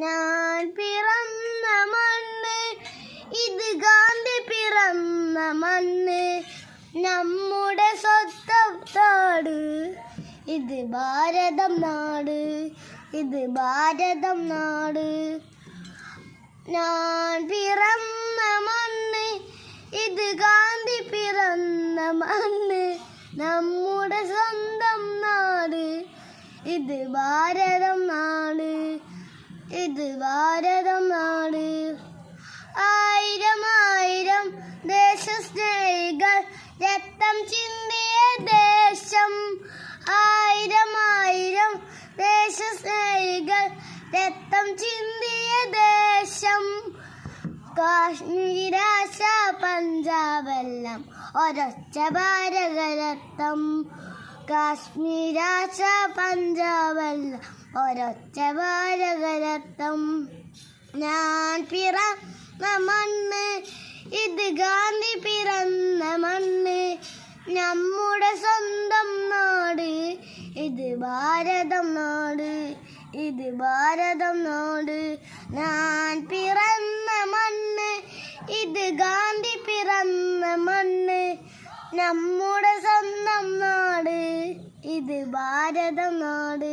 ഞാൻ പിറന്ന മണ്ണ് ഇത് ഗാന്ധി പിറന്ന മണ്ണ്, നമ്മുടെ സ്വന്തം നാട് ഇത് ഭാരതം നാട്, ഇത് ഭാരതം നാട്. ഞാൻ പിറന്ന മണ്ണ് ഇത് ഗാന്ധി പിറന്ന മണ്ണ്, നമ്മുടെ സ്വന്തം നാട് ഇത് ഭാരതം നാട്, ഇത് ഭാരതം നാട്. ആയിരം ആയിരം ദേശസ്നേഹികൾ രക്തം ചിന്തിയ ദേശം, ആയിരം ആയിരം ദേശസ്നേഹികൾ രക്തം ചിന്തിയ ദേശം. കാശ്മീരാശ പഞ്ചാബെല്ലാം ഒരൊറ്റ ഭാരതരത്നം, കാശ്മീരാശ പഞ്ചാബെല്ലാം ഒരൊറ്റ ഭാരതരത്നം. ഞാൻ പിറന്ന മണ്ണ് ഇത് ഗാന്ധി പിറന്ന മണ്ണ്, നമ്മുടെ സ്വന്തം നാട് ഇത് ഭാരതം നാട്, ഇത് ഭാരതം നാട്. ഞാൻ പിറന്ന മണ്ണ് ഇത് ഗാന്ധി പിറന്ന മണ്ണ്, നമ്മുടെ സ്വന്തം നാട് ഇത് ഭാരതം നാട്.